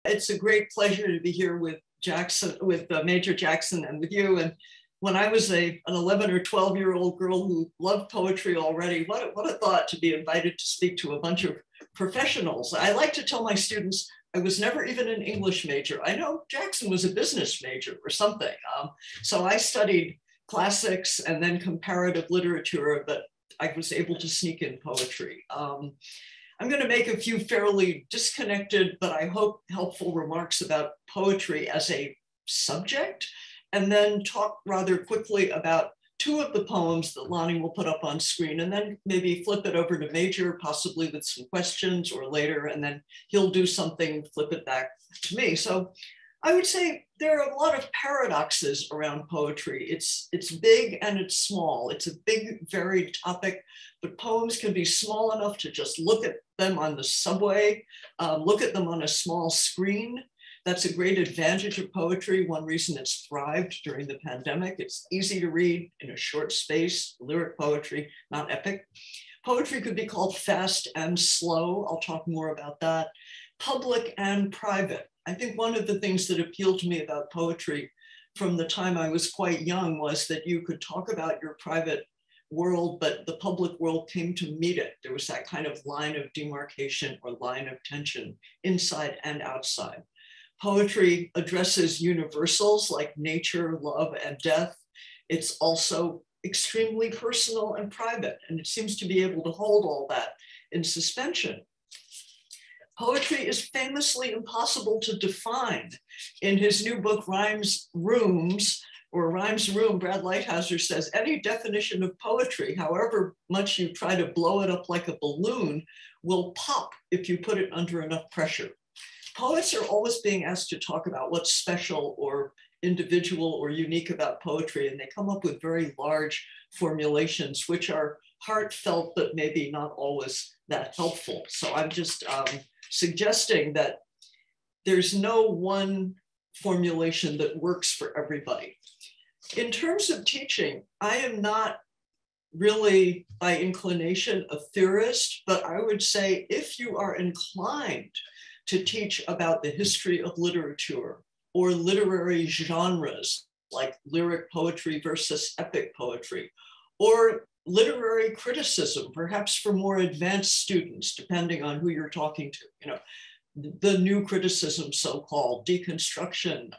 It's a great pleasure to be here with Jackson, with Major Jackson and with you. And when I was an 11 or 12-year-old girl who loved poetry already, what a thought to be invited to speak to a bunch of professionals. I like to tell my students, I was never even an English major. I know Jackson was a business major or something. So I studied classics and then comparative literature, but I was able to sneak in poetry. I'm going to make a few fairly disconnected, but I hope helpful remarks about poetry as a subject, and then talk rather quickly about two of the poems that Lonnie will put up on screen, and then maybe flip it over to Major, possibly with some questions or later, and then he'll do something, flip it back to me. So I would say there are a lot of paradoxes around poetry. It's big and it's small. It's a big, varied topic, but poems can be small enough to just look at them on the subway, look at them on a small screen. That's a great advantage of poetry. One reason it's thrived during the pandemic. It's easy to read in a short space, lyric poetry, not epic. Poetry could be called fast and slow. I'll talk more about that. Public and private. I think one of the things that appealed to me about poetry from the time I was quite young was that you could talk about your private world, but the public world came to meet it. There was that kind of line of demarcation or line of tension inside and outside. Poetry addresses universals like nature, love, and death. It's also extremely personal and private, and it seems to be able to hold all that in suspension. Poetry is famously impossible to define. In his new book, Rhymes Room, Brad Lighthouser says, any definition of poetry, however much you try to blow it up like a balloon, will pop if you put it under enough pressure. Poets are always being asked to talk about what's special or individual or unique about poetry, and they come up with very large formulations, which are heartfelt, but maybe not always that helpful. So I'm just suggesting that there's no one formulation that works for everybody. In terms of teaching, I am not really by inclination a theorist, but I would say if you are inclined to teach about the history of literature or literary genres like lyric poetry versus epic poetry, or literary criticism, perhaps for more advanced students, depending on who you're talking to, you know, the new criticism, so-called deconstruction,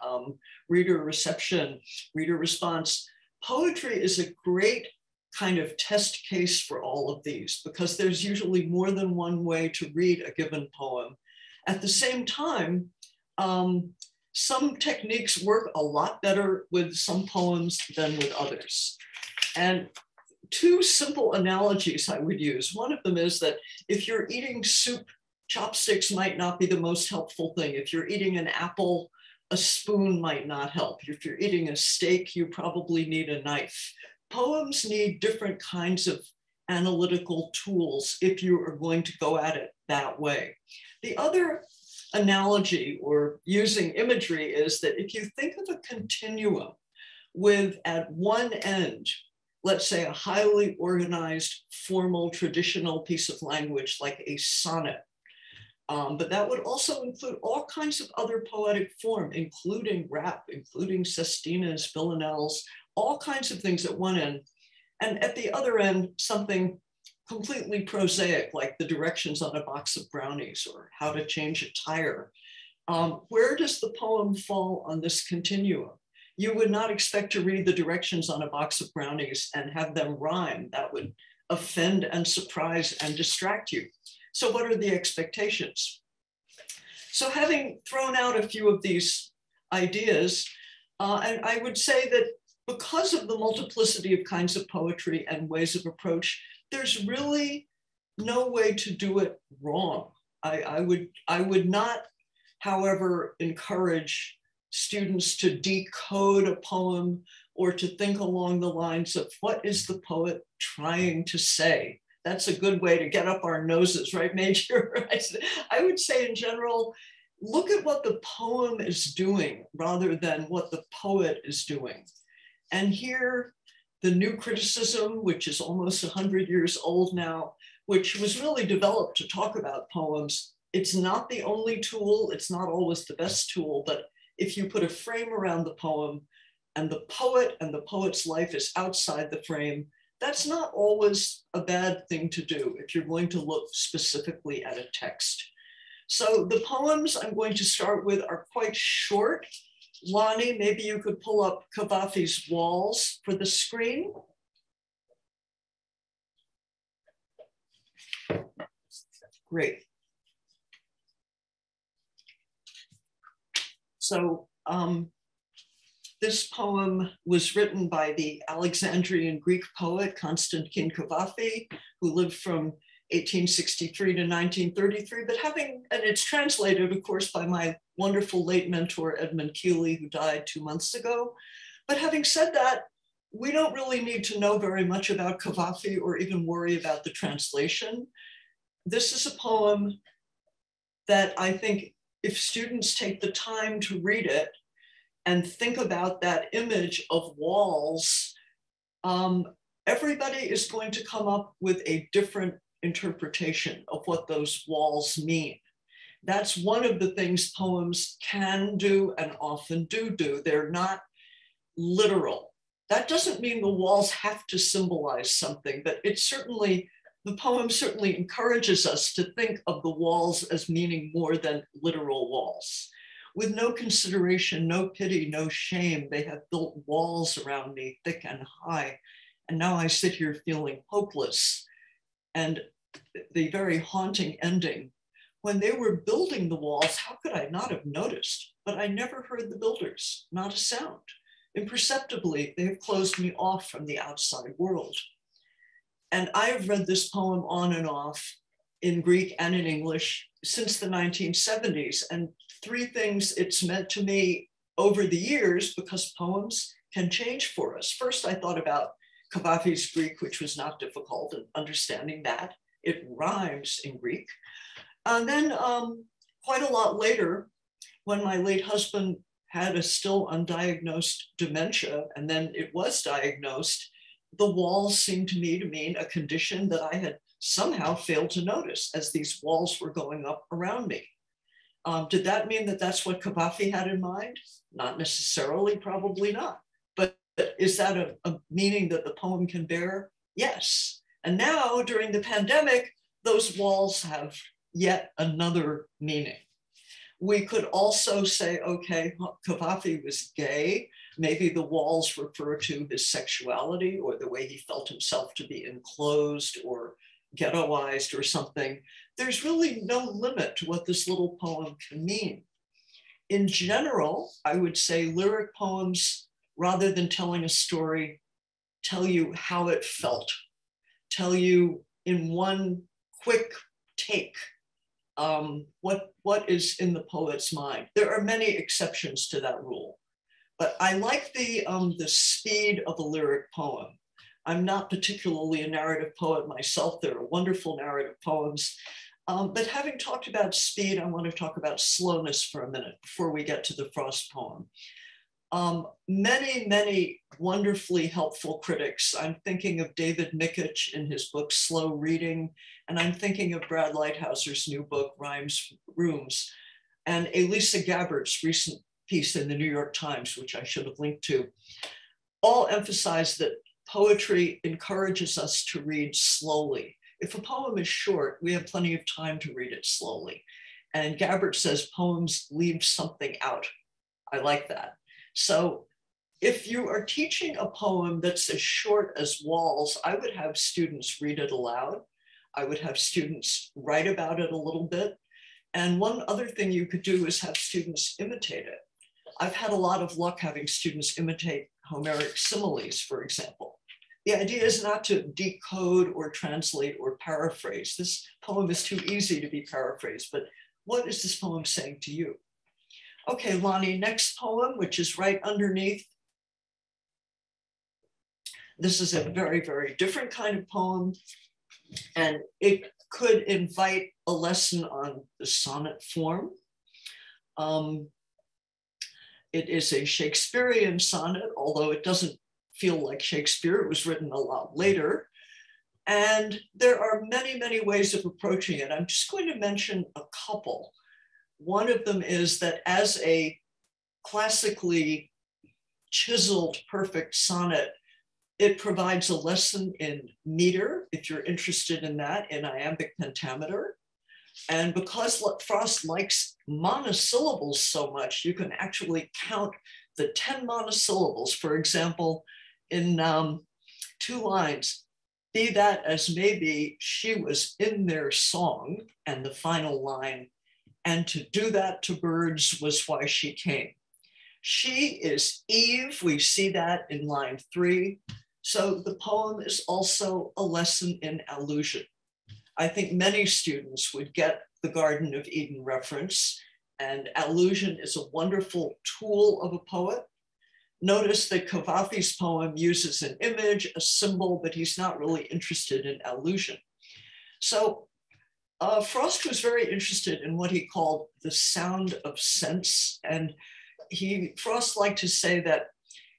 reader reception, reader response. Poetry is a great kind of test case for all of these because there's usually more than one way to read a given poem. At the same time, some techniques work a lot better with some poems than with others. And two simple analogies I would use. One of them is that if you're eating soup, chopsticks might not be the most helpful thing. If you're eating an apple, a spoon might not help. If you're eating a steak, you probably need a knife. Poems need different kinds of analytical tools if you are going to go at it that way. The other analogy or using imagery is that if you think of a continuum with at one end, let's say a highly organized, formal, traditional piece of language like a sonnet, but that would also include all kinds of other poetic form, including rap, including sestinas, villanelles, all kinds of things at one end. And at the other end, something completely prosaic, like the directions on a box of brownies or how to change a tire. Where does the poem fall on this continuum? You would not expect to read the directions on a box of brownies and have them rhyme. That would offend and surprise and distract you. So what are the expectations? So having thrown out a few of these ideas, and I would say that because of the multiplicity of kinds of poetry and ways of approach, there's really no way to do it wrong. I would not, however, encourage students to decode a poem or to think along the lines of what is the poet trying to say? That's a good way to get up our noses, right, Major? I would say in general, look at what the poem is doing rather than what the poet is doing. And here, the new criticism, which is almost 100 years old now, which was really developed to talk about poems, It's not the only tool. It's not always the best tool, but if you put a frame around the poem and the poet and the poet's life is outside the frame, that's not always a bad thing to do if you're going to look specifically at a text. So the poems I'm going to start with are quite short. Lonnie, maybe you could pull up Cavafy's Walls for the screen. Great. So this poem was written by the Alexandrian Greek poet Konstantin Cavafy, who lived from 1863 to 1933, and it's translated, of course, by my wonderful late mentor, Edmund Keeley, who died 2 months ago. But having said that, we don't really need to know very much about Cavafy or even worry about the translation. This is a poem that I think if students take the time to read it and think about that image of walls, everybody is going to come up with a different interpretation of what those walls mean. That's one of the things poems can do and often do. They're not literal. That doesn't mean the walls have to symbolize something, but the poem certainly encourages us to think of the walls as meaning more than literal walls. With no consideration, no pity, no shame, they have built walls around me, thick and high. And now I sit here feeling hopeless. And the very haunting ending, when they were building the walls, how could I not have noticed? But I never heard the builders, not a sound. Imperceptibly, they have closed me off from the outside world. And I have read this poem on and off in Greek and in English since the 1970s. And three things it's meant to me over the years, because poems can change for us. First, I thought about Cavafy's Greek, which was not difficult, and understanding that. It rhymes in Greek. And then quite a lot later, when my late husband had a still undiagnosed dementia, and then it was diagnosed, the walls seemed to me to mean a condition that I had somehow failed to notice as these walls were going up around me. Did that mean that that's what Cavafy had in mind? Not necessarily, probably not. But is that a meaning that the poem can bear? Yes. And now during the pandemic, those walls have yet another meaning. We could also say, okay, Cavafy was gay. Maybe the walls refer to his sexuality or the way he felt himself to be enclosed or ghettoized or something. There's really no limit to what this little poem can mean. In general, I would say lyric poems, rather than telling a story, tell you how it felt, tell you in one quick take what is in the poet's mind. There are many exceptions to that rule, but I like the speed of a lyric poem. I'm not particularly a narrative poet myself. There are wonderful narrative poems, but having talked about speed, I want to talk about slowness for a minute before we get to the Frost poem. Many wonderfully helpful critics. I'm thinking of David Mickich in his book, Slow Reading, and I'm thinking of Brad Lighthouser's new book, Rooms, and Elisa Gabbard's recent piece in the New York Times, which I should have linked to, all emphasize that poetry encourages us to read slowly. If a poem is short, we have plenty of time to read it slowly. And Gabbard says poems leave something out. I like that. So if you are teaching a poem that's as short as Walls, I would have students read it aloud. I would have students write about it a little bit. And one other thing you could do is have students imitate it. I've had a lot of luck having students imitate Homeric similes, for example. The idea is not to decode or translate or paraphrase. This poem is too easy to be paraphrased, but what is this poem saying to you? Okay, Lonnie, next poem, which is right underneath. This is a very, very different kind of poem, and it could invite a lesson on the sonnet form. It is a Shakespearean sonnet, although it doesn't feel like Shakespeare. It was written a lot later. And there are many, many ways of approaching it. I'm just going to mention a couple. One of them is that as a classically chiseled, perfect sonnet, it provides a lesson in meter, if you're interested in that, in iambic pentameter. And because Frost likes monosyllables so much, you can actually count the 10 monosyllables. For example, in 2 lines, be that as may be, she was in their song, and the final line, and to do that to birds was why she came. She is Eve, we see that in line 3. So the poem is also a lesson in allusion. I think many students would get the Garden of Eden reference, and allusion is a wonderful tool of a poet. Notice that Cavafy's poem uses an image, a symbol, but he's not really interested in allusion. So Frost was very interested in what he called the sound of sense. And Frost liked to say that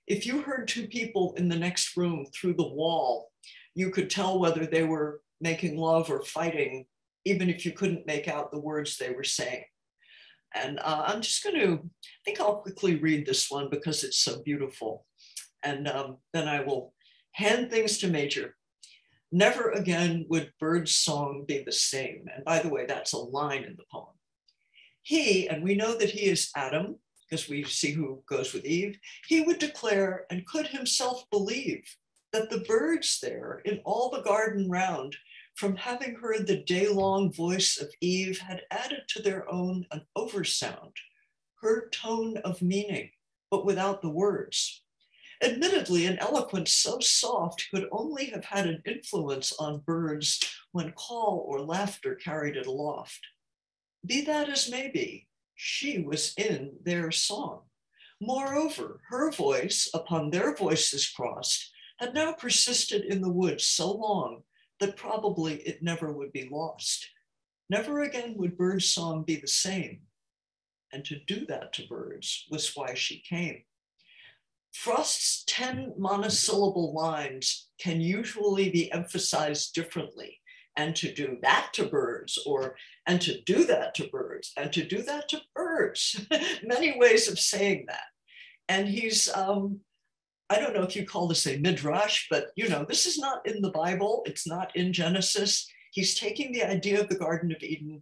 if you heard 2 people in the next room through the wall, you could tell whether they were making love or fighting, even if you couldn't make out the words they were saying. And I'm just going to, I think I'll quickly read this one because it's so beautiful. And then I will hand things to Major. Never again would bird's song be the same. And by the way, that's a line in the poem. He, and we know that he is Adam, because we see who goes with Eve, he would declare and could himself believe that the birds there in all the garden round, from having heard the day-long voice of Eve, had added to their own an oversound, her tone of meaning, but without the words. Admittedly, an eloquence so soft could only have had an influence on birds when call or laughter carried it aloft. Be that as may be, she was in their song. Moreover, her voice, upon their voices crossed, had now persisted in the woods so long that probably it never would be lost. Never again would bird's song be the same. And to do that to birds was why she came. Frost's 10 monosyllable lines can usually be emphasized differently. And to do that to birds, or and to do that to birds, and to do that to birds. Many ways of saying that. And he's, I don't know if you call this a midrash, but this is not in the Bible. It's not in Genesis. He's taking the idea of the Garden of Eden,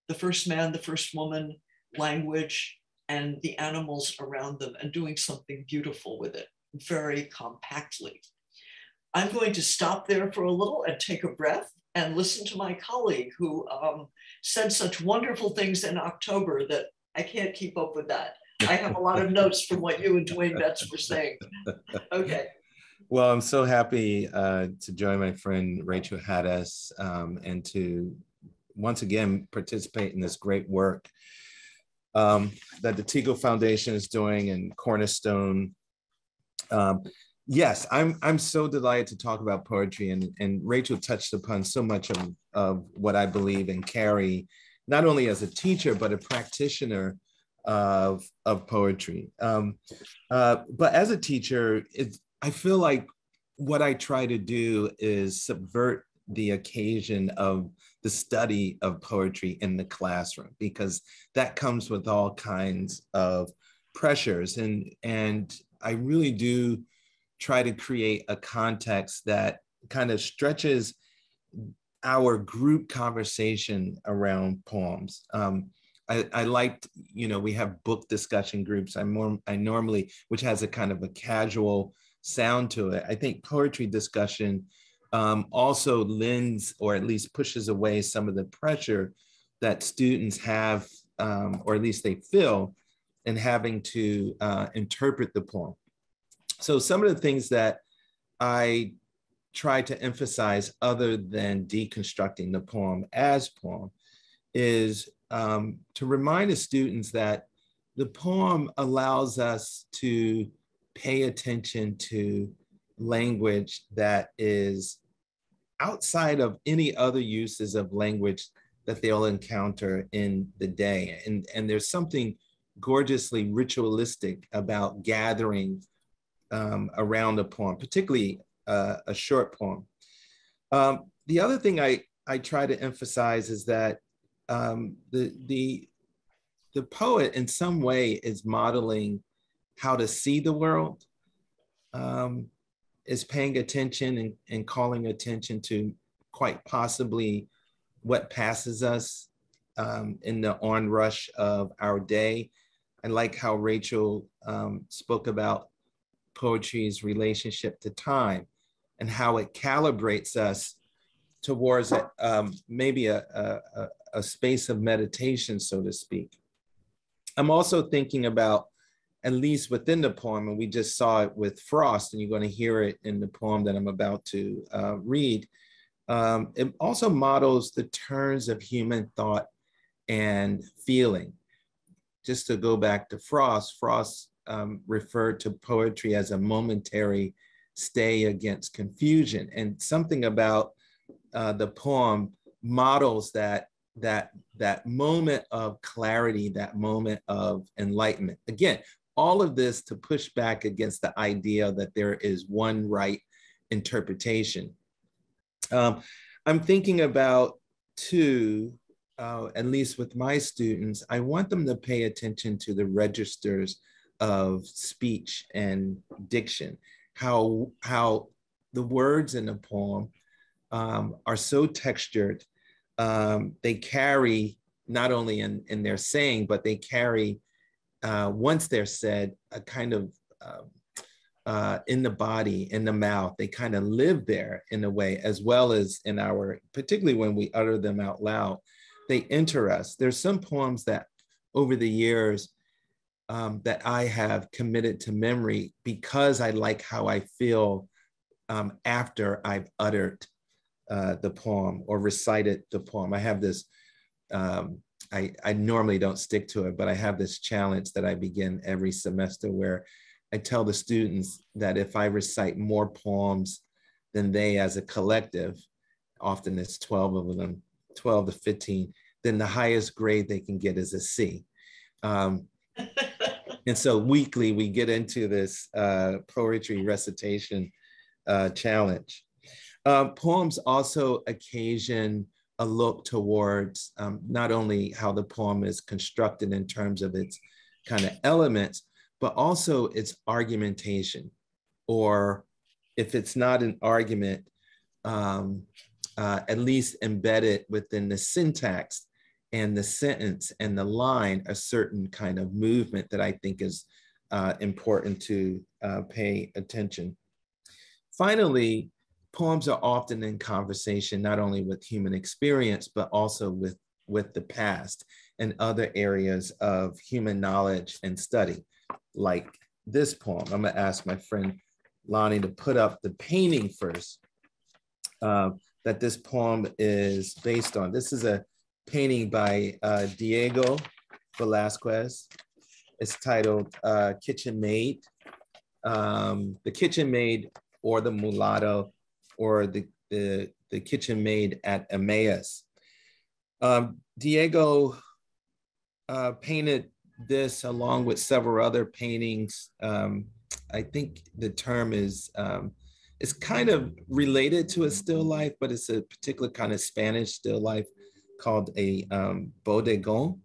the first man, the first woman, language, and the animals around them, and doing something beautiful with it, very compactly. I'm going to stop there for a little and take a breath and listen to my colleague who said such wonderful things in October that I can't keep up with that. I have a lot of notes from what you and Dwayne Betts were saying. Okay. Well, I'm so happy to join my friend Rachel Hadas and to once again participate in this great work that the Teagle Foundation is doing and Cornerstone. Yes, I'm so delighted to talk about poetry, and Rachel touched upon so much of what I believe and carry, not only as a teacher, but a practitioner of poetry. But as a teacher, I feel like what I try to do is subvert the occasion of the study of poetry in the classroom, because that comes with all kinds of pressures. And I really do try to create a context that kind of stretches our group conversation around poems. I liked, we have book discussion groups. I normally, which has a kind of a casual sound to it. I think poetry discussion also lends, or at least pushes away some of the pressure that students have, or at least they feel, in having to interpret the poem. So some of the things that I try to emphasize, other than deconstructing the poem as poem, is to remind the students that the poem allows us to pay attention to language that is outside of any other uses of language that they'll encounter in the day. And there's something gorgeously ritualistic about gathering around a poem, particularly a short poem. The other thing I try to emphasize is that the poet in some way is modeling how to see the world, is paying attention and calling attention to quite possibly what passes us in the onrush of our day. I like how Rachel spoke about poetry's relationship to time and how it calibrates us towards maybe a space of meditation, so to speak. I'm also thinking about, at least within the poem, and we just saw it with Frost, and you're going to hear it in the poem that I'm about to read, it also models the turns of human thought and feeling. Just to go back to Frost, Frost referred to poetry as a momentary stay against confusion, and something about the poem models that moment of clarity, that moment of enlightenment. Again, all of this to push back against the idea that there is one right interpretation. I'm thinking about too, at least with my students, I want them to pay attention to the registers of speech and diction, how the words in the poem are so textured. They carry, not only in their saying, but they carry, once they're said, a kind of in the body, in the mouth, they kind of live there in a way, as well as in our, particularly when we utter them out loud, they enter us. There's some poems that over the years that I have committed to memory because I like how I feel after I've uttered the poem or recited the poem. I have this, I normally don't stick to it, but I have this challenge that I begin every semester where I tell the students that if I recite more poems than they as a collective, often it's 12 of them, 12 to 15, then the highest grade they can get is a C. And so weekly we get into this poetry recitation challenge. Poems also occasion a look towards not only how the poem is constructed in terms of its kind of elements, but also its argumentation, or if it's not an argument, at least embedded within the syntax and the sentence and the line, a certain kind of movement that I think is important to pay attention. Finally, poems are often in conversation, not only with human experience, but also with the past and other areas of human knowledge and study. Like this poem, I'm gonna ask my friend Lonnie to put up the painting first that this poem is based on. This is a painting by Diego Velázquez. It's titled Kitchen Maid. The Kitchen Maid, or the mulatto, or the kitchen maid at Emmaus. Diego painted this along with several other paintings. I think the term is, it's kind of related to a still life, but it's a particular kind of Spanish still life called a bodegon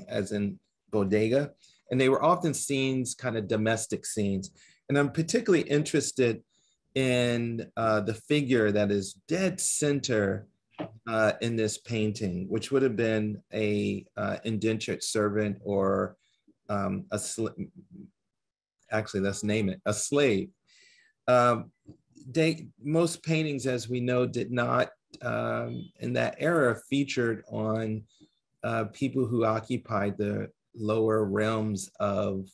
as in bodega. And they were often scenes, kind of domestic scenes. And I'm particularly interested in the figure that is dead center in this painting, which would have been a indentured servant or actually, let's name it, a slave. Most paintings, as we know, did not, in that era, featured on people who occupied the lower realms of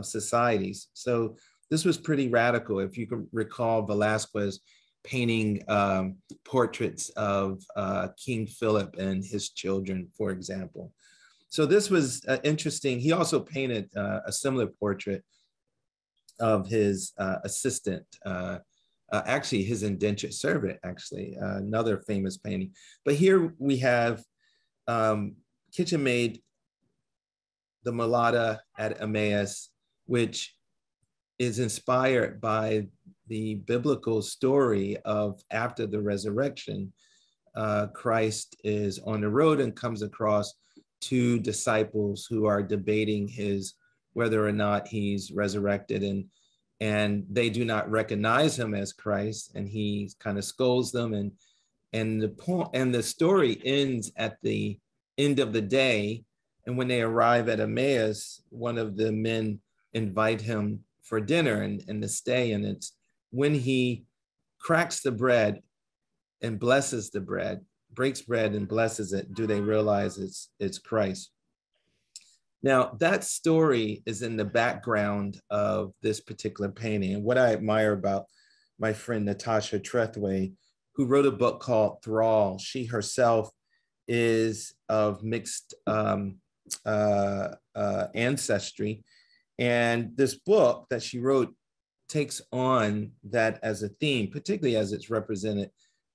societies. So this was pretty radical. If you can recall Velázquez painting portraits of King Philip and his children, for example. So this was interesting. He also painted a similar portrait of his assistant, actually his indentured servant, actually, another famous painting. But here we have Kitchen Maid, the mulatta at Emmaus, which is inspired by the biblical story of after the resurrection, Christ is on the road and comes across two disciples who are debating whether or not he's resurrected, and they do not recognize him as Christ, and he kind of scolds them, and the story ends at the end of the day. And when they arrive at Emmaus, one of the men invite him for dinner and to stay. And it's when he cracks the bread and blesses the bread, breaks bread and blesses it, do they realize it's Christ. Now, that story is in the background of this particular painting. And what I admire about my friend Natasha Trethway, who wrote a book called Thrall, she herself is of mixed ancestry. And this book that she wrote takes on that as a theme, particularly as it's represented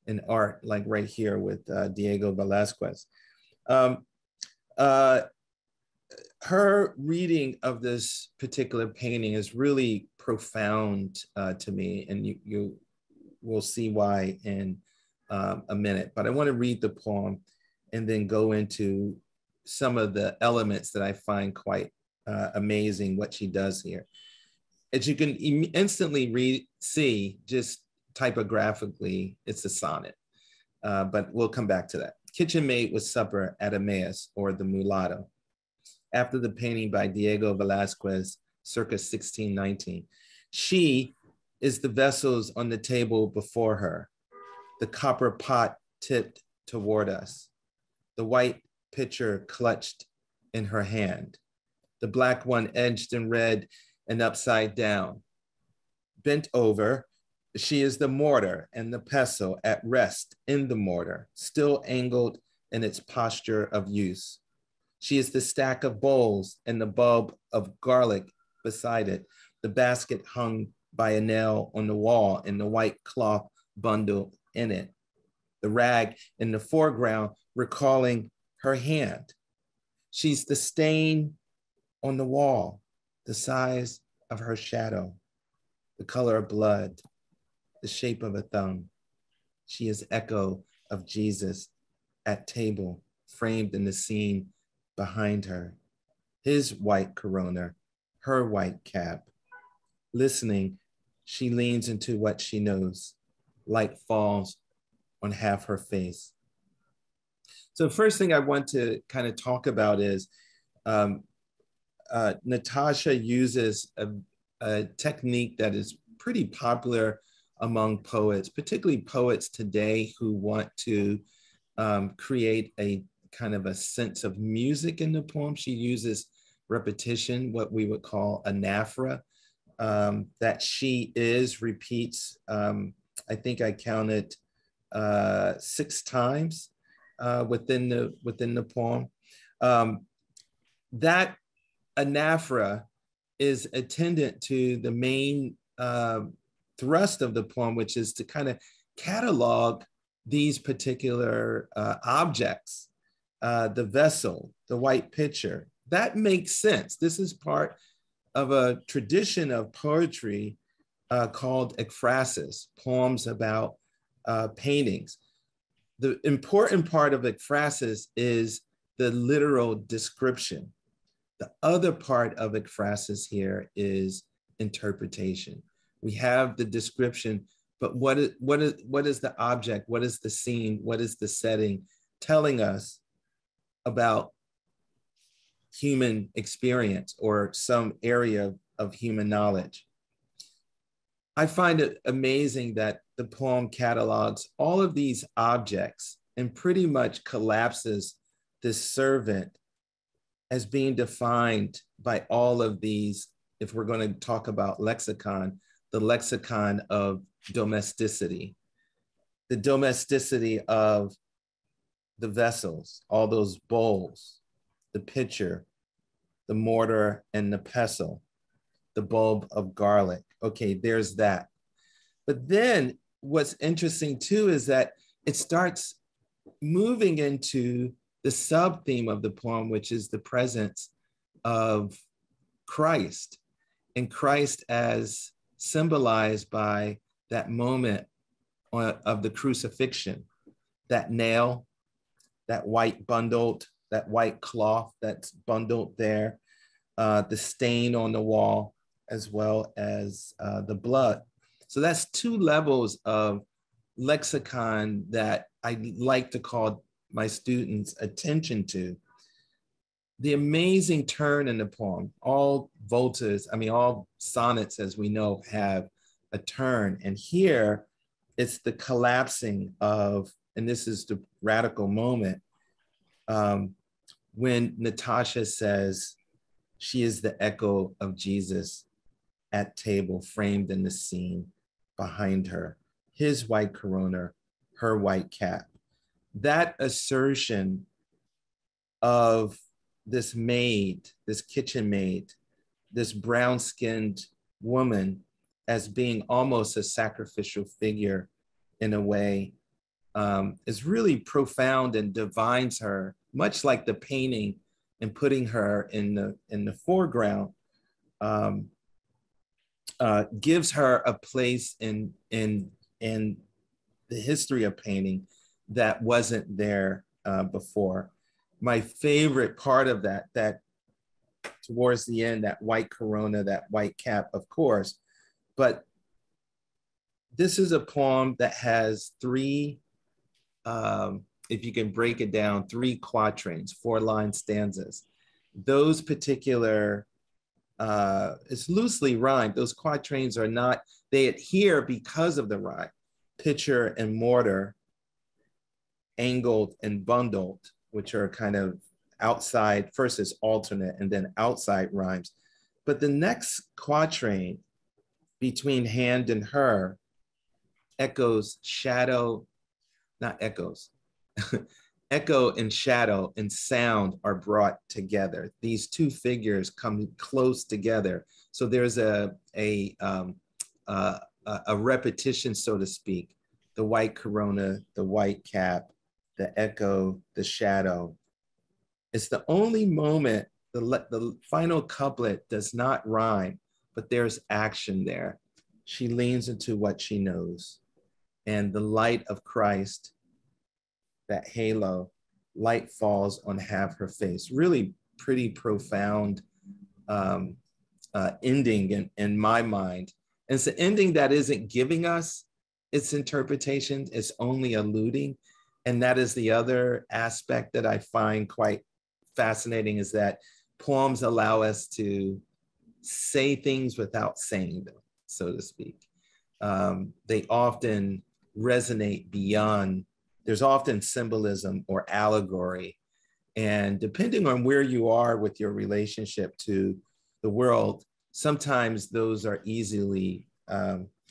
in art, like right here with Diego Velázquez. Her reading of this particular painting is really profound to me, and you will see why in a minute. But I want to read the poem and then go into some of the elements that I find quite amazing what she does here. As you can instantly see, just typographically, it's a sonnet, but we'll come back to that. Kitchen Maid with supper at Emmaus, or the mulatto. After the painting by Diego Velázquez, circa 1619. She is the vessels on the table before her, the copper pot tipped toward us, the white pitcher clutched in her hand, the black one edged in red and upside down. Bent over, she is the mortar and the pestle at rest in the mortar, still angled in its posture of use. She is the stack of bowls and the bulb of garlic beside it, the basket hung by a nail on the wall and the white cloth bundle in it, the rag in the foreground recalling her hand. She's the stain on the wall, the size of her shadow, the color of blood, the shape of a thumb. She is echo of Jesus at table, framed in the scene behind her, his white corona, her white cap. Listening, she leans into what she knows. Light falls on half her face. So first thing I want to kind of talk about is Natasha uses a technique that is pretty popular among poets, particularly poets today who want to create a kind of a sense of music in the poem. She uses repetition, what we would call anaphora, that she repeats. I think I counted 6 times within the poem. That anaphora is attendant to the main thrust of the poem, which is to kind of catalog these particular objects, the vessel, the white pitcher. That makes sense. This is part of a tradition of poetry called ekphrasis, poems about paintings. The important part of ekphrasis is the literal description. The other part of ekphrasis here is interpretation. We have the description, but what is the object? What is the scene? What is the setting telling us about human experience or some area of human knowledge? I find it amazing that the poem catalogs all of these objects and pretty much collapses this servant as being defined by all of these, if we're going to talk about lexicon, the lexicon of domesticity, the domesticity of the vessels, all those bowls, the pitcher, the mortar and the pestle, the bulb of garlic. Okay, there's that. But then what's interesting too is that it starts moving into the sub-theme of the poem, which is the presence of Christ. and Christ as symbolized by that moment of the crucifixion, that nail, that white cloth that's bundled there, the stain on the wall, as well as the blood. So that's two levels of lexicon that I like to call my students' attention to. The amazing turn in the poem. All sonnets, as we know, have a turn. And here, it's the collapsing of, and this is the radical moment, when Natasha says she is the echo of Jesus at table, framed in the scene behind her, his white corona, her white cap. That assertion of this maid, this kitchen maid, this brown-skinned woman as being almost a sacrificial figure in a way, is really profound and divines her, much like the painting, and putting her in the foreground, gives her a place in the history of painting that wasn't there before. My favorite part of that towards the end, that white corona, that white cap, of course, but this is a poem that has three, if you can break it down, three quatrains, 4-line stanzas. Those particular, it's loosely rhymed. Those quatrains are not, they adhere because of the rhyme. Pitcher and mortar, angled and bundled, which are kind of outside, first is alternate and then outside rhymes. But the next quatrain, between hand and her, echoes, shadow, not echoes, echo and shadow and sound are brought together. These two figures come close together. So there's a repetition, so to speak. The white corona, the white cap, the echo, the shadow. It's the only moment, the final couplet does not rhyme, but there's action there. She leans into what she knows. And the light of Christ, that halo, light falls on half her face. Really pretty profound ending in my mind. And it's an ending that isn't giving us its interpretation, it's only alluding. And that is the other aspect that I find quite fascinating, is that poems allow us to say things without saying them, so to speak. They often resonate beyond, there's often symbolism or allegory. And depending on where you are with your relationship to the world, sometimes those are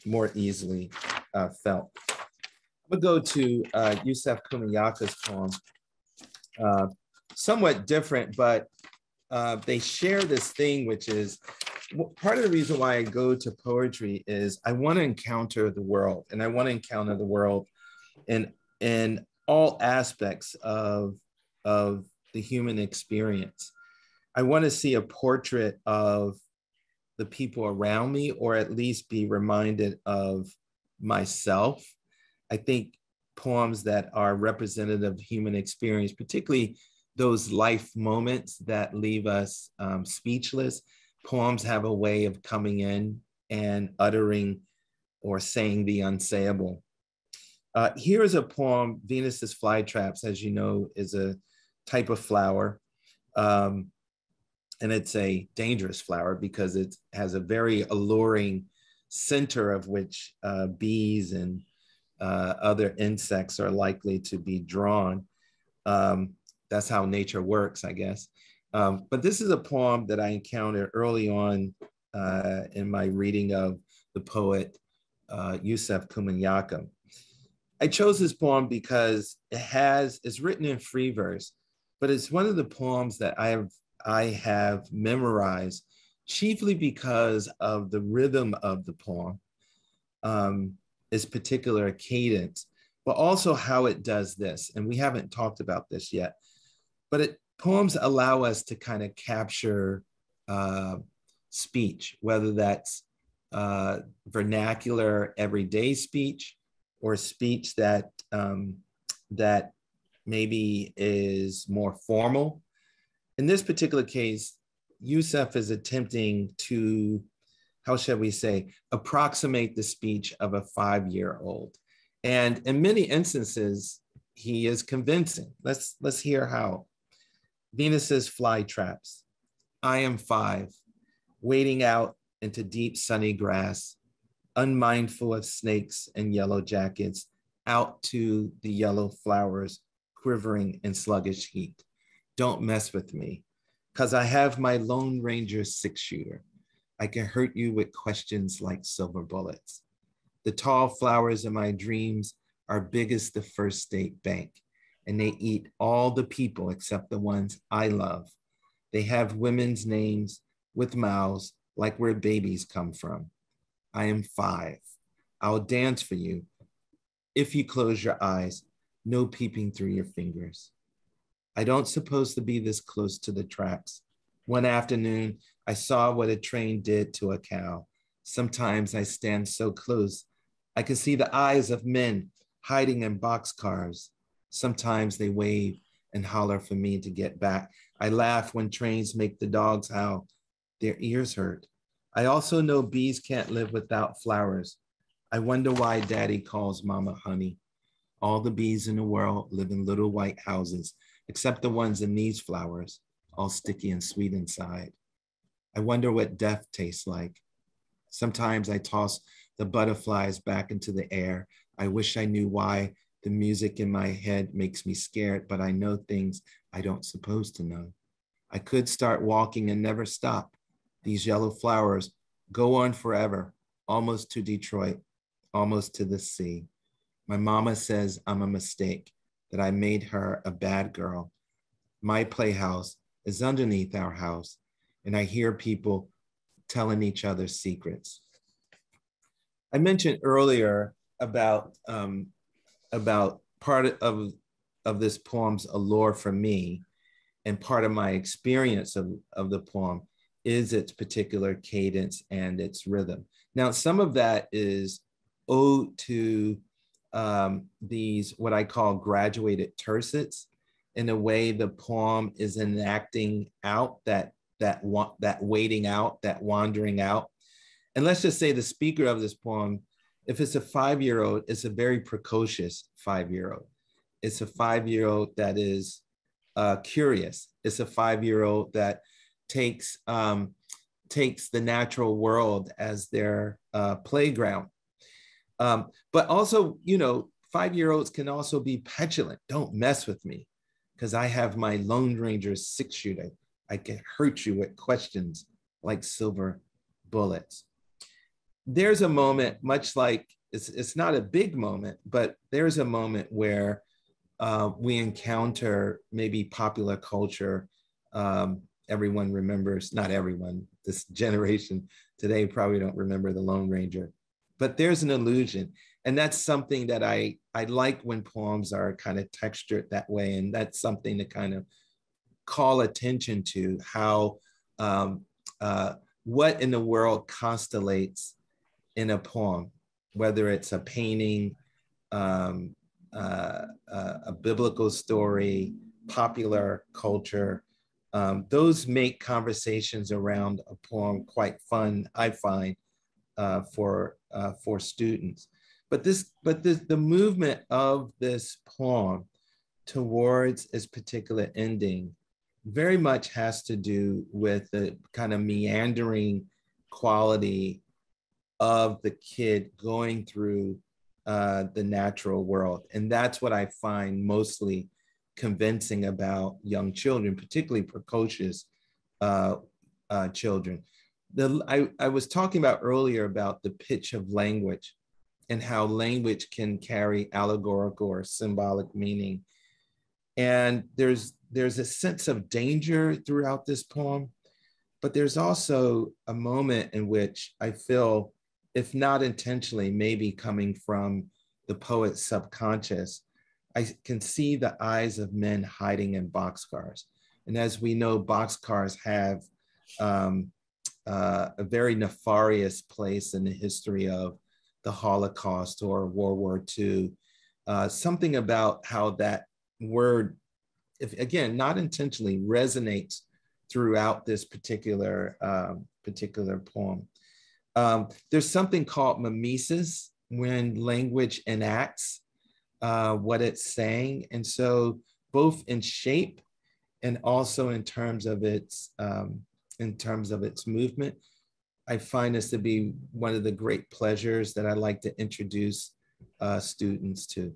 more easily felt. I'm gonna go to Yusef Kumayaka's poem. Somewhat different, but they share this thing, which is, part of the reason why I go to poetry is I want to encounter the world, and I want to encounter the world in all aspects of the human experience. I want to see a portrait of the people around me, or at least be reminded of myself. I think poems that are representative of human experience, particularly those life moments that leave us speechless, poems have a way of coming in and uttering or saying the unsayable. Here is a poem, Venus's Flytraps, as you know, is a type of flower. And it's a dangerous flower because it has a very alluring center of which bees and other insects are likely to be drawn. That's how nature works, I guess. But this is a poem that I encountered early on in my reading of the poet Yusef Kumayaka. I chose this poem because it's written in free verse, but it's one of the poems that I have memorized, chiefly because of the rhythm of the poem, its particular cadence, but also how it does this. And we haven't talked about this yet, but poems allow us to kind of capture speech, whether that's vernacular, everyday speech, or speech that that maybe is more formal. In this particular case, Youssef is attempting to, how shall we say, approximate the speech of a 5-year-old. And in many instances, he is convincing. Let's hear how. Venus's flytraps. I am 5, wading out into deep sunny grass, unmindful of snakes and yellow jackets, out to the yellow flowers quivering in sluggish heat. Don't mess with me, because I have my Lone Ranger 6-shooter. I can hurt you with questions like silver bullets. The tall flowers in my dreams are big as the First State Bank, and they eat all the people except the ones I love. They have women's names with mouths like where babies come from. I am 5. I'll dance for you. If you close your eyes, no peeping through your fingers. I don't suppose to be this close to the tracks. One afternoon, I saw what a train did to a cow. Sometimes I stand so close, I can see the eyes of men hiding in boxcars. Sometimes they wave and holler for me to get back. I laugh when trains make the dogs howl. Their ears hurt. I also know bees can't live without flowers. I wonder why Daddy calls Mama honey. All the bees in the world live in little white houses, except the ones in these flowers, all sticky and sweet inside. I wonder what death tastes like. Sometimes I toss the butterflies back into the air. I wish I knew why the music in my head makes me scared, but I know things I don't suppose to know. I could start walking and never stop. These yellow flowers go on forever, almost to Detroit, almost to the sea. My mama says I'm a mistake, that I made her a bad girl. My playhouse is underneath our house, and I hear people telling each other secrets. I mentioned earlier about part of this poem's allure for me, and part of my experience of the poem is its particular cadence and its rhythm. Now, some of that is ode to these, what I call graduated tercets, in a way the poem is enacting out that waiting out, that wandering out. And let's just say the speaker of this poem, if it's a 5-year-old, it's a very precocious 5-year-old. It's a 5-year-old that is curious. It's a 5-year-old that takes the natural world as their playground. But also, 5-year-olds can also be petulant. Don't mess with me, because I have my Lone Ranger 6-shooter. I can hurt you with questions like silver bullets. There's a moment, much like, it's not a big moment, but there's a moment where we encounter maybe popular culture. Everyone remembers, not everyone, this generation today probably don't remember the Lone Ranger, but there's an illusion. And that's something that I like when poems are kind of textured that way. And that's something to kind of call attention to, how, what in the world constellates in a poem, whether it's a painting, a biblical story, popular culture. Those make conversations around a poem quite fun, I find, for students. But the movement of this poem towards its particular ending very much has to do with the kind of meandering quality of the kid going through the natural world. And that's what I find mostly convincing about young children, particularly precocious children. I was talking about earlier about the pitch of language and how language can carry allegorical or symbolic meaning. And there's a sense of danger throughout this poem, but there's also a moment in which I feel, if not intentionally, maybe coming from the poet's subconscious, I can see the eyes of men hiding in boxcars. And as we know, boxcars have a very nefarious place in the history of the Holocaust or World War II. Something about how that word, if again, not intentionally, resonates throughout this particular poem. There's something called mimesis, when language enacts what it's saying. And so both in shape and also in terms of its movement, I find this to be one of the great pleasures that I like to introduce students to.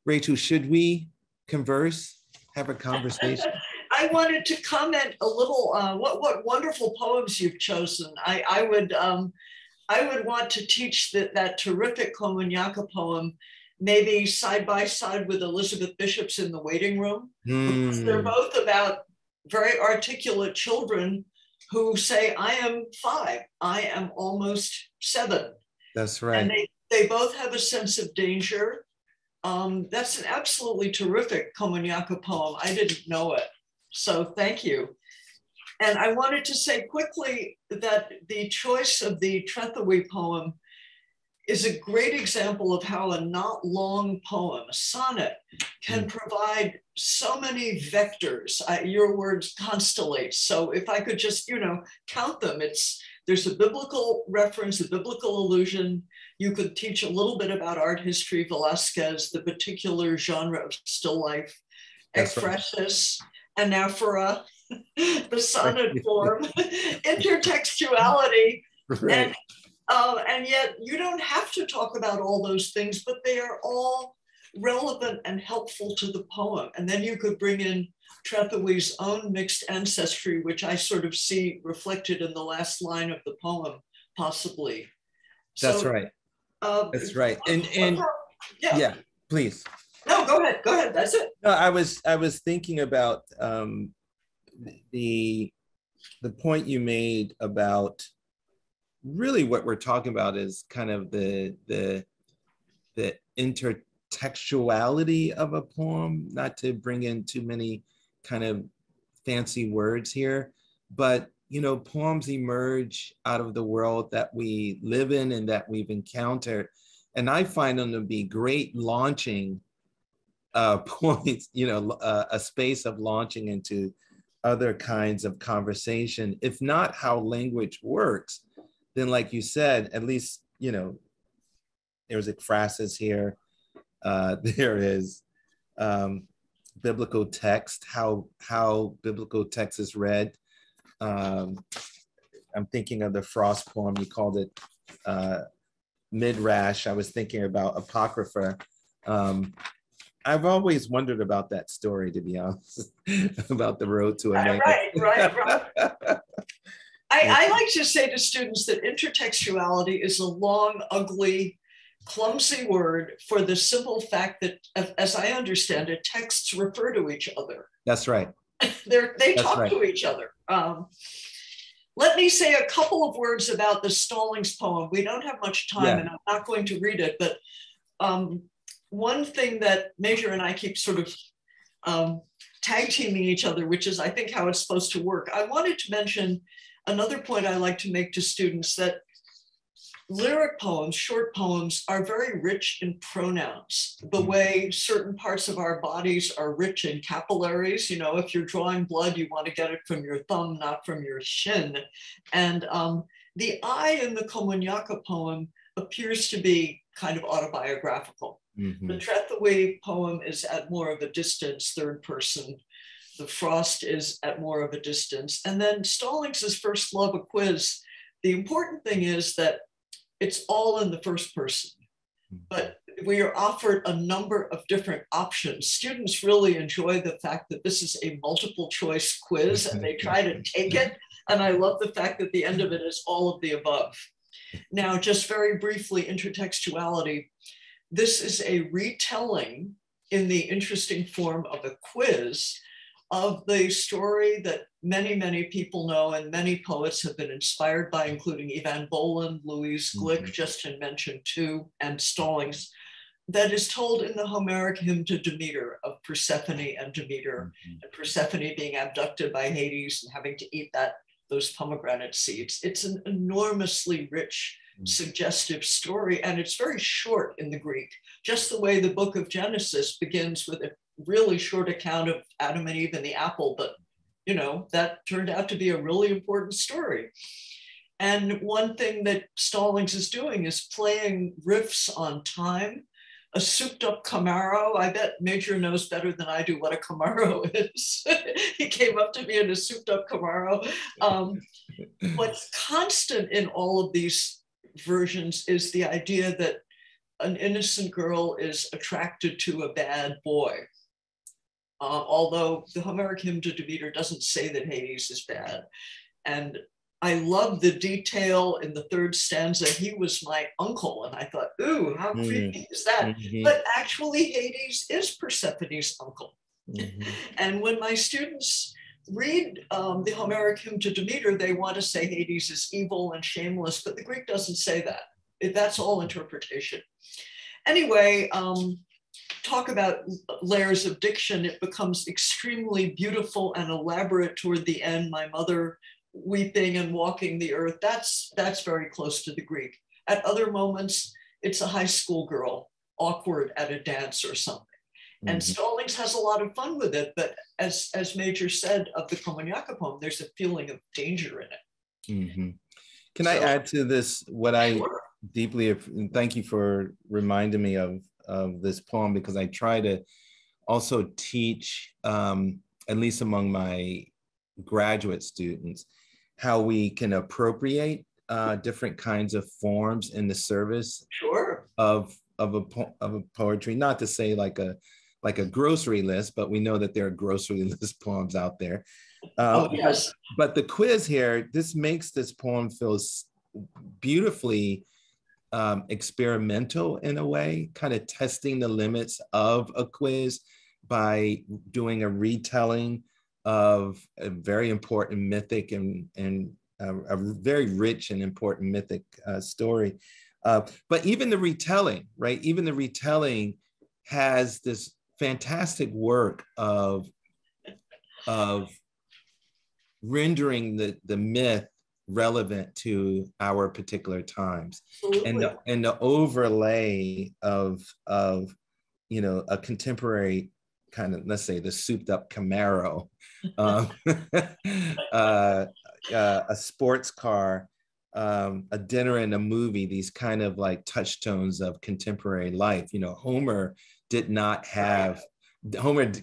Rachel, should we converse, have a conversation? I wanted to comment a little. What wonderful poems you've chosen. I would want to teach that terrific Komunyakaa poem, maybe side by side with Elizabeth Bishop's In the Waiting Room. Because they're both about very articulate children who say, I am 5, I am almost 7. That's right. And they both have a sense of danger. That's an absolutely terrific Komunyakaa poem. I didn't know it, so thank you. And I wanted to say quickly that the choice of the Trethewey poem is a great example of how a not long poem, a sonnet, can provide so many vectors. Your words constellate. So if I could just, count them, there's a biblical reference, a biblical allusion. You could teach a little bit about art history, Velázquez, the particular genre of still life, ekphrasis, anaphora, the sonnet form, intertextuality, right. And yet you don't have to talk about all those things, but they are all relevant and helpful to the poem. And then you could bring in Trethewey's own mixed ancestry, which I sort of see reflected in the last line of the poem, possibly. That's right. That's right. And yeah, please. No, go ahead. That's it. No, I was thinking about the point you made about really what we're talking about is kind of the intertextuality of a poem, not to bring in too many kind of fancy words here, but poems emerge out of the world that we live in and that we've encountered. And I find them to be great launching points, a space of launching into other kinds of conversation. If not how language works, then like you said, at least, there's ekphrasis here. There is biblical text, how biblical text is read. I'm thinking of the Frost poem, you called it Midrash. I was thinking about Apocrypha. I've always wondered about that story, to be honest, about the road to Emmaus. Right. I like to say to students that intertextuality is a long, ugly, clumsy word for the simple fact that, as I understand it, texts refer to each other. That's right. They talk to each other. Let me say a couple of words about the Stallings poem. We don't have much time, and I'm not going to read it, but one thing that Major and I keep sort of tag teaming each other, which is, I think, how it's supposed to work. I wanted to mention another point I like to make to students, that lyric poems, short poems, are very rich in pronouns, the way certain parts of our bodies are rich in capillaries. If you're drawing blood, you want to get it from your thumb, not from your shin. And the I in the Komunyakaa poem appears to be kind of autobiographical. The Trethewey poem is at more of a distance, third person. The Frost is at more of a distance. And then Stallings' First Love, a Quiz. The important thing is that it's all in the first person, but we are offered a number of different options. Students really enjoy the fact that this is a multiple choice quiz and they try to take it. And I love the fact that the end of it is all of the above. Now, just very briefly, intertextuality. This is a retelling in the interesting form of a quiz of the story that many, many people know and many poets have been inspired by, including Evan Boland, Louise Glick, just mentioned too, and Stallings, that is told in the Homeric hymn to Demeter of Persephone and Demeter, and Persephone being abducted by Hades and having to eat that those pomegranate seeds. It's an enormously rich, suggestive story, and it's very short in the Greek, just the way the book of Genesis begins with a really short account of Adam and Eve and the apple, but you know, that turned out to be a really important story. And one thing that Stallings is doing is playing riffs on time. A souped up Camaro. I bet Major knows better than I do what a Camaro is. He came up to me in a souped up Camaro. What's constant in all of these versions is the idea that an innocent girl is attracted to a bad boy. Although the Homeric hymn to Demeter doesn't say that Hades is bad. And I love the detail in the third stanza, he was my uncle. And I thought, ooh, how creepy is that? But actually Hades is Persephone's uncle. And when my students read the Homeric hymn to Demeter, they want to say Hades is evil and shameless, but the Greek doesn't say that. That's all interpretation. Anyway, talk about layers of diction. It becomes extremely beautiful and elaborate toward the end. My mother weeping and walking the earth, that's very close to the Greek. At other moments, it's a high school girl, awkward at a dance or something. And Stallings has a lot of fun with it, but as Major said of the Komuniaka poem, there's a feeling of danger in it. Can I add to this what I deeply, thank you for reminding me of this poem, because I try to also teach, at least among my graduate students, how we can appropriate different kinds of forms in the service of a poetry. Not to say like a grocery list, but we know that there are grocery list poems out there. But the quiz here, this makes this poem feel beautifully experimental in a way, kind of testing the limits of a quiz by doing a retelling of a very important mythic and a very rich and important mythic story. But even the retelling, right? Even the retelling has this fantastic work of rendering the myth relevant to our particular times. And the overlay of you know, a contemporary kind of, let's say, the souped up Camaro, a sports car, a dinner and a movie, these kind of like touchstones of contemporary life. You know, Homer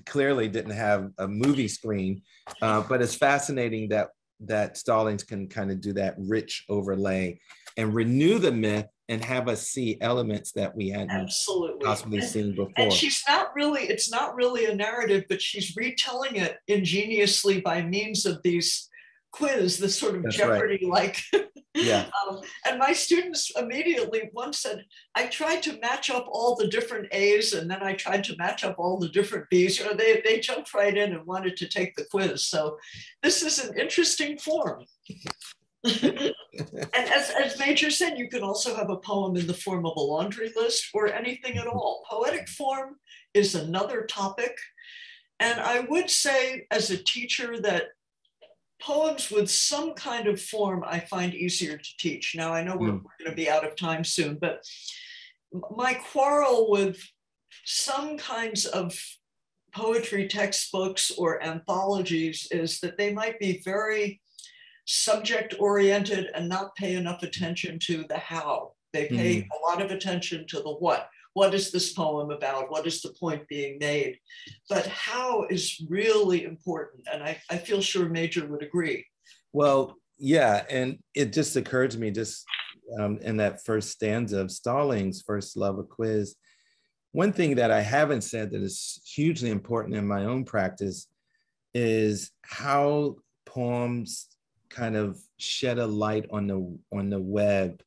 clearly didn't have a movie screen, but it's fascinating that Stallings can kind of do that rich overlay and renew the myth and have us see elements that we hadn't possibly seen before. And it's not really a narrative, but she's retelling it ingeniously by means of these quiz, this sort of Jeopardy-like. Yeah. And my students immediately, one said, I tried to match up all the different A's and then I tried to match up all the different B's. You know, they jumped right in and wanted to take the quiz. So this is an interesting form. And as Major said, you can also have a poem in the form of a laundry list or anything at all. Poetic form is another topic. And I would say as a teacher that poems with some kind of form I find easier to teach. Now I know we're going to be out of time soon, but my quarrel with some kinds of poetry textbooks or anthologies is that they might be very subject oriented and not pay enough attention to the how. They pay a lot of attention to the what. What is this poem about? What is the point being made? But how is really important. And I feel sure Major would agree. Well, yeah. And it just occurred to me just in that first stanza of Stallings' First Love, a Quiz, one thing that I haven't said that is hugely important in my own practice is how poems kind of shed a light on the web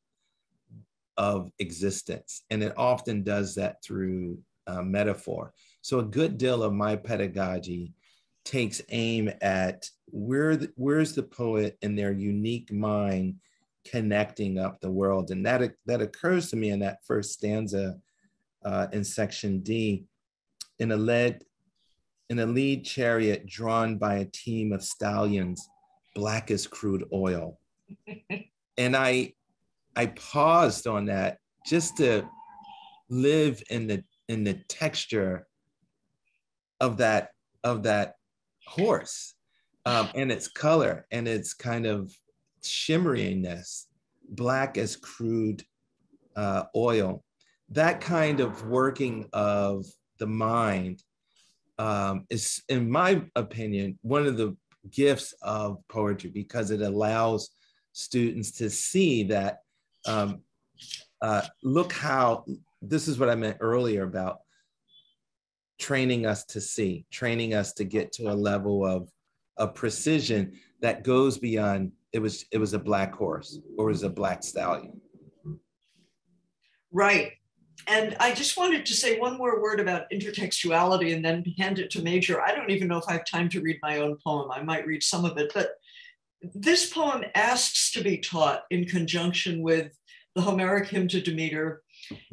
of existence. And it often does that through metaphor. So a good deal of my pedagogy takes aim at where's the poet in their unique mind connecting up the world. And that occurs to me in that first stanza in section D. In a lead chariot drawn by a team of stallions, black as crude oil. And I paused on that just to live in the texture of that horse, and its color and its kind of shimmeriness, black as crude oil. That kind of working of the mind is, in my opinion, one of the gifts of poetry, because it allows students to see that, look how, this is what I meant earlier about training us to see, training us to get to a level of precision that goes beyond, it was a black horse or it was a black stallion. Right. And I just wanted to say one more word about intertextuality and then hand it to Major. I don't even know if I have time to read my own poem. I might read some of it, but this poem asks to be taught in conjunction with the Homeric hymn to Demeter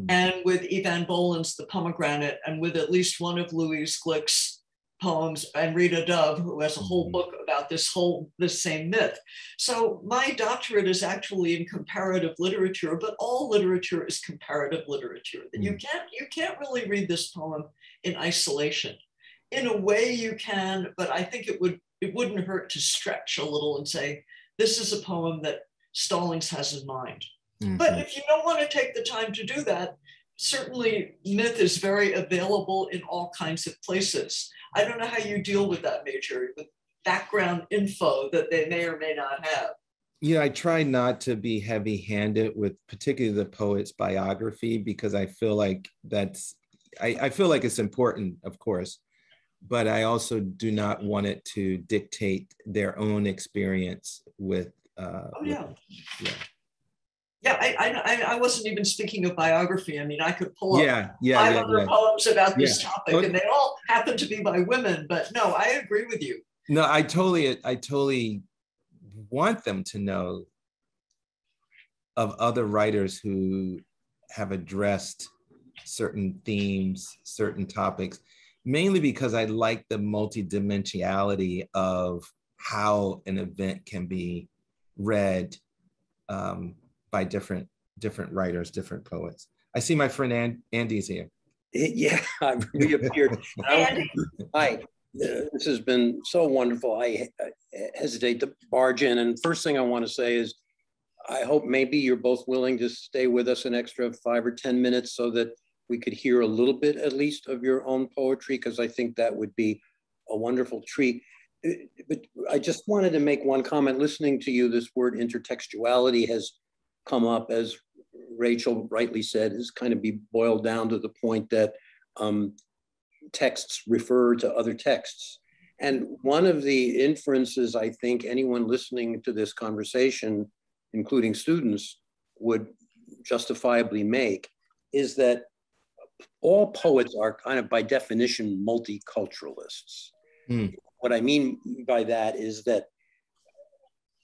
and with Evan Boland's The Pomegranate, and with at least one of Louise Glick's poems, and Rita Dove, who has a whole book about this same myth. So my doctorate is actually in comparative literature, but all literature is comparative literature. You can't really read this poem in isolation. In a way you can, but I think it wouldn't hurt to stretch a little and say, this is a poem that Stallings has in mind. But if you don't want to take the time to do that, certainly myth is very available in all kinds of places. I don't know how you deal with that, Major, with background info that they may or may not have. Yeah, I try not to be heavy-handed with particularly the poet's biography, because I feel like I feel like it's important, of course, but I also do not want it to dictate their own experience with. Yeah, I wasn't even speaking of biography. I mean, I could pull up five other poems about this topic, and they all happen to be by women. But no, I agree with you. No, I totally want them to know of other writers who have addressed certain themes, certain topics, mainly because I like the multidimensionality of how an event can be read by different writers, different poets. I see my friend Andy's here. Yeah, I've reappeared. Hi, this has been so wonderful. I hesitate to barge in. And first thing I want to say is, I hope maybe you're both willing to stay with us an extra 5 or 10 minutes so that we could hear a little bit, at least, of your own poetry, because I think that would be a wonderful treat. But I just wanted to make one comment. Listening to you, this word intertextuality has come up, as Rachel rightly said, is kind of be boiled down to the point that texts refer to other texts. And one of the inferences I think anyone listening to this conversation, including students, would justifiably make is that all poets are kind of by definition multiculturalists. What I mean by that is that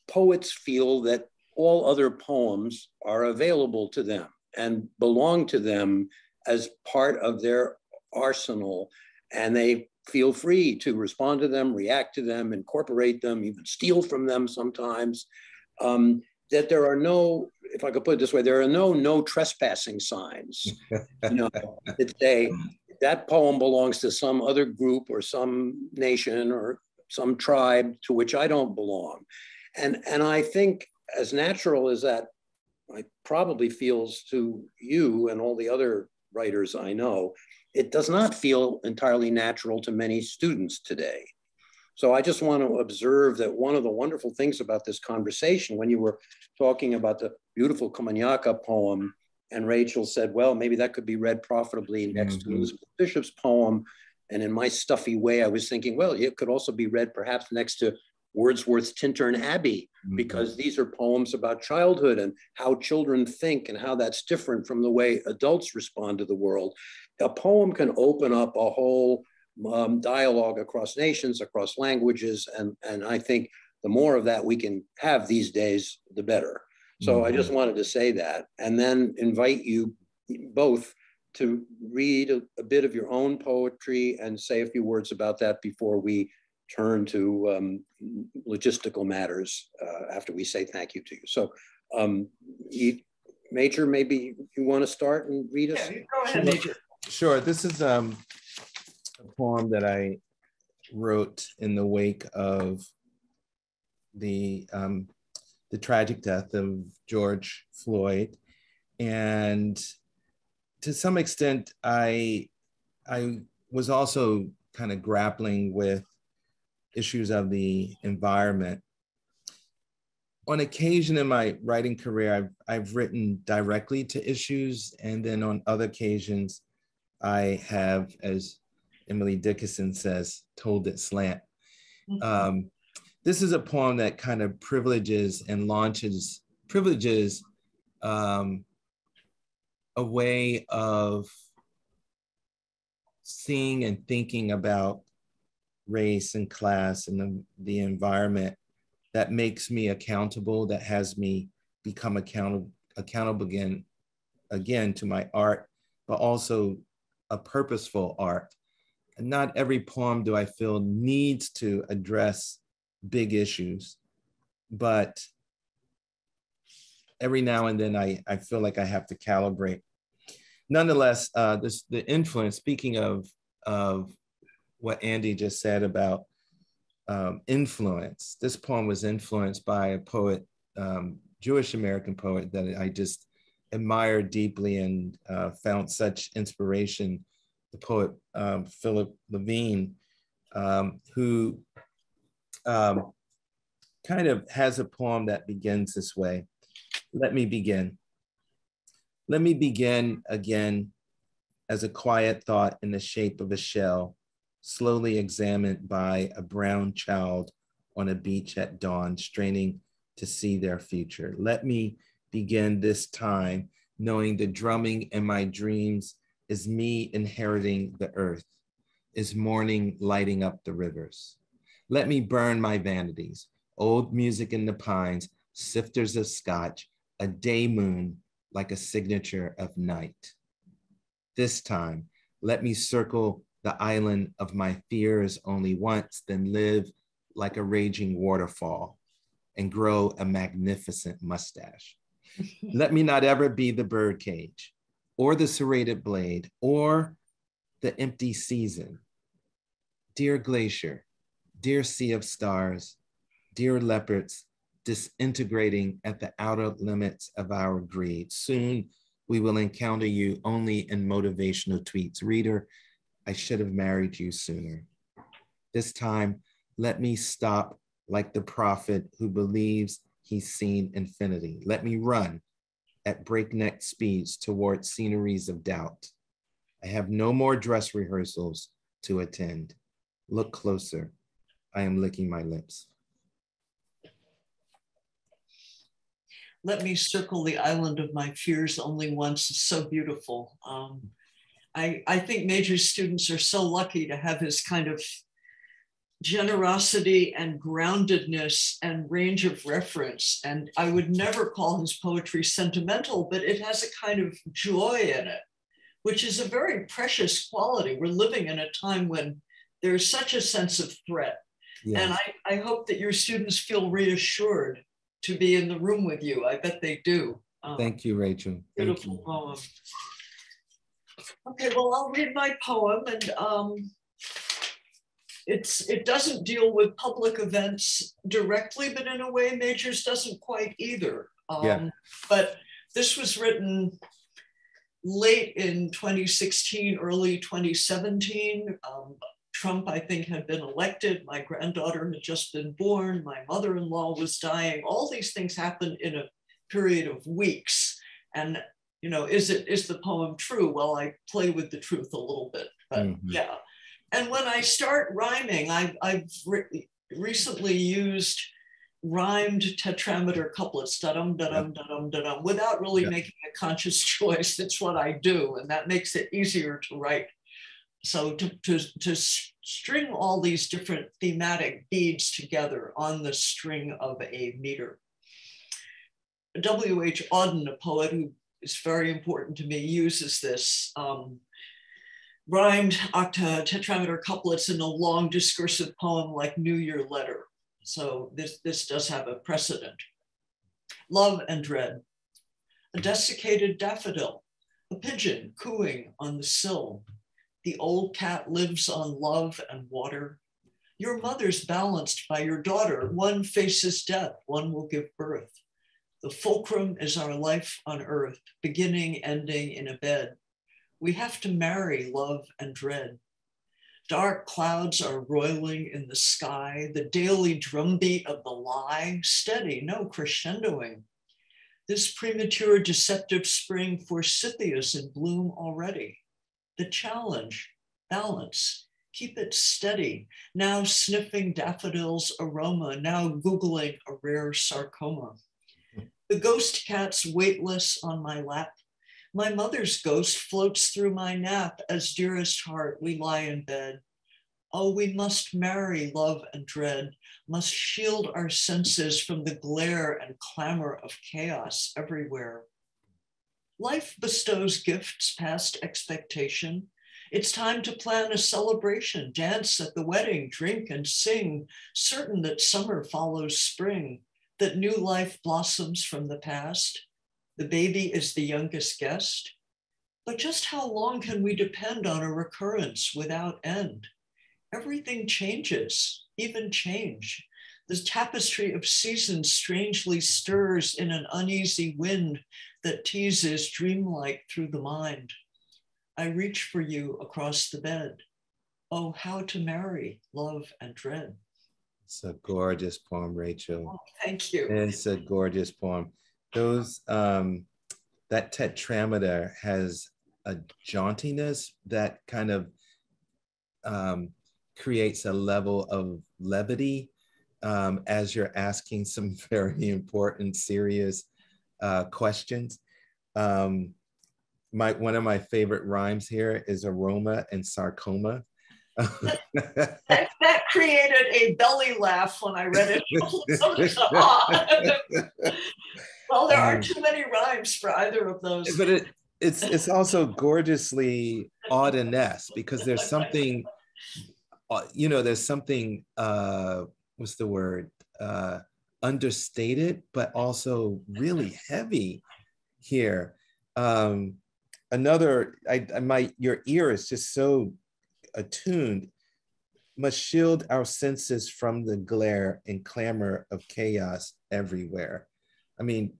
poets feel that all other poems are available to them and belong to them as part of their arsenal. And they feel free to respond to them, react to them, incorporate them, even steal from them sometimes. That there are no, if I could put it this way, there are no trespassing signs. That say that poem belongs to some other group or some nation or some tribe to which I don't belong. And I think, as natural as that probably feels to you and all the other writers I know, it does not feel entirely natural to many students today. So I just want to observe that one of the wonderful things about this conversation, when you were talking about the beautiful Comagnaca poem, and Rachel said, well, maybe that could be read profitably next to Elizabeth Bishop's poem. And in my stuffy way, I was thinking, well, it could also be read perhaps next to Wordsworth's Tintern Abbey, because these are poems about childhood and how children think and how that's different from the way adults respond to the world. A poem can open up a whole dialogue across nations, across languages, and I think the more of that we can have these days, the better. So I just wanted to say that, and then invite you both to read a bit of your own poetry and say a few words about that before we turn to logistical matters after we say thank you to you. So, Major, maybe you want to start and read us? Yeah, go ahead, Major. Sure. This is a poem that I wrote in the wake of the tragic death of George Floyd. And to some extent, I was also kind of grappling with issues of the environment. On occasion in my writing career, I've written directly to issues, and then on other occasions, I have, as Emily Dickinson says, told it slant. This is a poem that kind of privileges a way of seeing and thinking about race and class and the environment that makes me accountable, that has me become accountable again to my art, but also a purposeful art. And not every poem do I feel needs to address big issues, but every now and then I feel like I have to calibrate. Nonetheless, the influence, speaking of what Andy just said about influence, this poem was influenced by a poet, Jewish American poet that I just admired deeply and found such inspiration, the poet Philip Levine, who kind of has a poem that begins this way. Let me begin. Let me begin again as a quiet thought in the shape of a shell, slowly examined by a brown child on a beach at dawn, straining to see their future. Let me begin this time knowing the drumming in my dreams is me inheriting the earth, is morning lighting up the rivers. Let me burn my vanities, old music in the pines, sifters of scotch, a day moon like a signature of night. This time, let me circle the island of my fears only once, then live like a raging waterfall and grow a magnificent mustache. Let me not ever be the birdcage or the serrated blade or the empty season. Dear glacier, dear sea of stars, dear leopards, disintegrating at the outer limits of our greed. Soon we will encounter you only in motivational tweets. Reader, I should have married you sooner. This time, let me stop like the prophet who believes he's seen infinity. Let me run at breakneck speeds toward sceneries of doubt. I have no more dress rehearsals to attend. Look closer. I am licking my lips. Let me circle the island of my fears only once is so beautiful. I think Major students are so lucky to have his kind of generosity and groundedness and range of reference. And I would never call his poetry sentimental, but it has a kind of joy in it, which is a very precious quality. We're living in a time when there's such a sense of threat. Yes. And I hope that your students feel reassured to be in the room with you. I bet they do. Thank you, Rachel. Beautiful poem. Okay, well, I'll read my poem, and it doesn't deal with public events directly, but in a way, Majors doesn't quite either. But this was written late in 2016, early 2017. Trump, I think, had been elected. My granddaughter had just been born. My mother-in-law was dying. All these things happened in a period of weeks. And, you know, is the poem true? Well, I play with the truth a little bit, but yeah. And when I start rhyming, I've recently used rhymed tetrameter couplets, da-dum, da-dum, da-dum, da-dum, without really making a conscious choice. It's what I do, and that makes it easier to write. So to string all these different thematic beads together on the string of a meter. W.H. Auden, a poet who is very important to me, uses this. rhymed tetrameter couplets in a long discursive poem like New Year Letter. So this does have a precedent. Love and dread. A desiccated daffodil, a pigeon cooing on the sill. The old cat lives on love and water. Your mother's balanced by your daughter. One faces death, one will give birth. The fulcrum is our life on earth, beginning, ending in a bed. We have to marry love and dread. Dark clouds are roiling in the sky, the daily drumbeat of the lie, steady, no crescendoing. This premature deceptive spring forsythia's in bloom already. The challenge, balance, keep it steady, now sniffing daffodil's aroma, now Googling a rare sarcoma. The ghost cat's weightless on my lap. My mother's ghost floats through my nap as dearest heart we lie in bed. Oh, we must marry love and dread, must shield our senses from the glare and clamor of chaos everywhere. Life bestows gifts past expectation. It's time to plan a celebration, dance at the wedding, drink and sing, certain that summer follows spring, that new life blossoms from the past. The baby is the youngest guest. But just how long can we depend on a recurrence without end? Everything changes, even change. The tapestry of seasons strangely stirs in an uneasy wind that teases dreamlike through the mind. I reach for you across the bed. Oh, how to marry love and dread. It's a gorgeous poem, Rachel. Oh, thank you. It's a gorgeous poem. Those, that tetrameter has a jauntiness that kind of creates a level of levity as you're asking some very important, serious questions. One of my favorite rhymes here is aroma and sarcoma. that created a belly laugh when I read it. Well, there aren't too many rhymes for either of those. But it's also gorgeously Auden-esque because there's something, there's something, what's the word? Understated, but also really heavy here. Your ear is just so attuned, must shield our senses from the glare and clamor of chaos everywhere. I mean,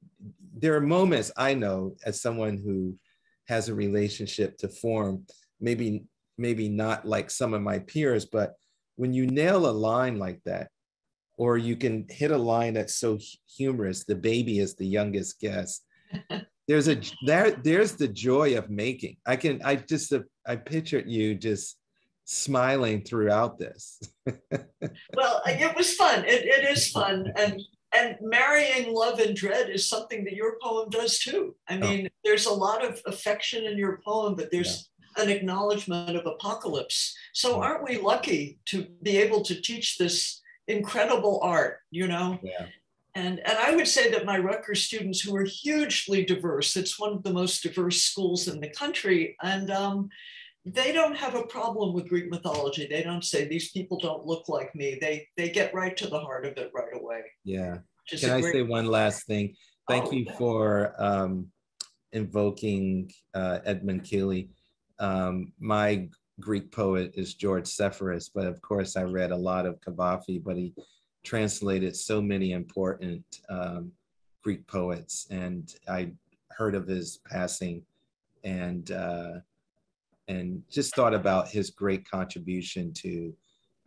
there are moments I know as someone who has a relationship to form, maybe not like some of my peers, but when you nail a line like that, or you can hit a line that's so humorous, the baby is the youngest guest, there's the joy of making. I pictured you just smiling throughout this. Well, it was fun. It is fun. And marrying love and dread is something that your poem does too. I mean, there's a lot of affection in your poem, but there's an acknowledgement of apocalypse. So aren't we lucky to be able to teach this incredible art, Yeah. And I would say that my Rutgers students, who are hugely diverse, it's one of the most diverse schools in the country, and they don't have a problem with Greek mythology. They don't say these people don't look like me. They get right to the heart of it right away. Yeah. Can I say one last thing? Thank you for invoking Edmund Keeley. My Greek poet is George Sepphoris, but of course I read a lot of Kavafi, but he translated so many important Greek poets, and I heard of his passing and just thought about his great contribution to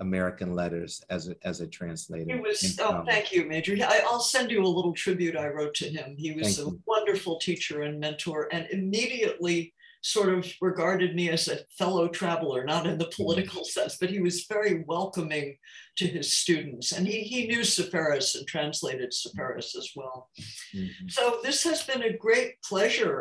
American letters as a translator. It was, thank you, Major. I'll send you a little tribute I wrote to him. He was a wonderful teacher and mentor, and immediately sort of regarded me as a fellow traveler, not in the political sense, but he was very welcoming to his students. And he knew Sepphoris and translated Sepphoris as well. So this has been a great pleasure.